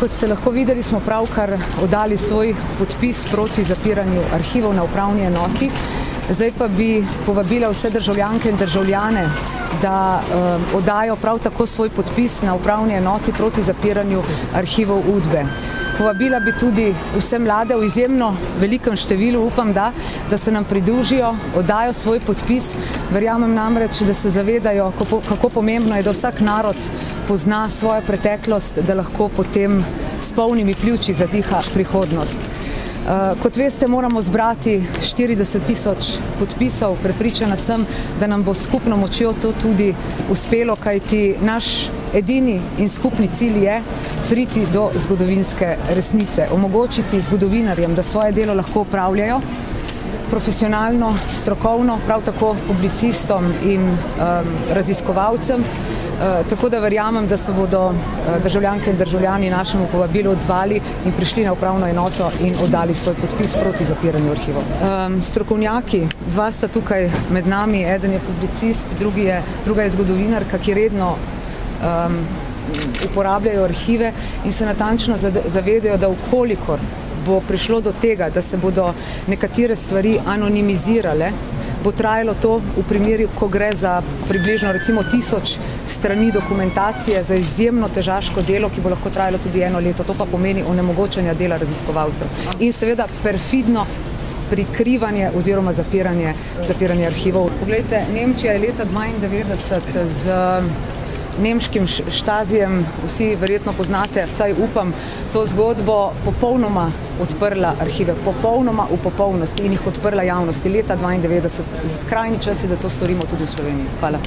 Kot ste lahko videli, smo pravkar oddali svoj podpis proti zapiranju arhivov na upravni enoti. Zdaj pa bi povabila vse državljanke in državljane, da oddajo prav tako svoj podpis na upravni enoti proti zapiranju arhivov Udbe. Povabila bi tudi vse mlade v izjemno velikem številu, upam, da se nam pridružijo, oddajo svoj podpis. Verjamem namreč, da se zavedajo, kako pomembno je, da vsak narod pozna svojo preteklost, da lahko potem s polnimi pljuči zadiha prihodnost. Kot veste, moramo zbrati 40 000 podpisov. Prepričana sem, da nam bo skupno močjo to tudi uspelo, kajti naš edini in skupni cilj je priti do zgodovinske resnice, omogočiti zgodovinarjem, da svoje delo lahko opravljajo profesionalno, strokovno, prav tako publicistom in raziskovalcem. Tako da verjamem, da se bodo državljanke in državljani našemu povabilu odzvali in prišli na upravno enoto in oddali svoj podpis proti zapiranju arhivov. Strokovnjaki, dva sta tukaj med nami, eden je publicist, druga je zgodovinarka, ki redno uporabljajo arhive in se natančno zavedajo, da ukolikor bo prišlo do tega, da se bodo nekatere stvari anonimizirale, bo trajalo to v primeru, ko gre za približno recimo 1000 strani dokumentacije za izjemno težaško delo, ki bo lahko trajalo tudi 1 leto. To pa pomeni onemogočanja dela raziskovalcev. In seveda perfidno prikrivanje oziroma zapiranje arhivov. Poglejte, Nemčija je leta 1992 z nemškim Štazijem, vsi verjetno poznate, vsaj upam, to zgodbo popolnoma odprla arhive, popolnoma v popolnosti in jih odprla javnosti leta 1992. Skrajni čas je, da to storimo tudi v Sloveniji. Hvala.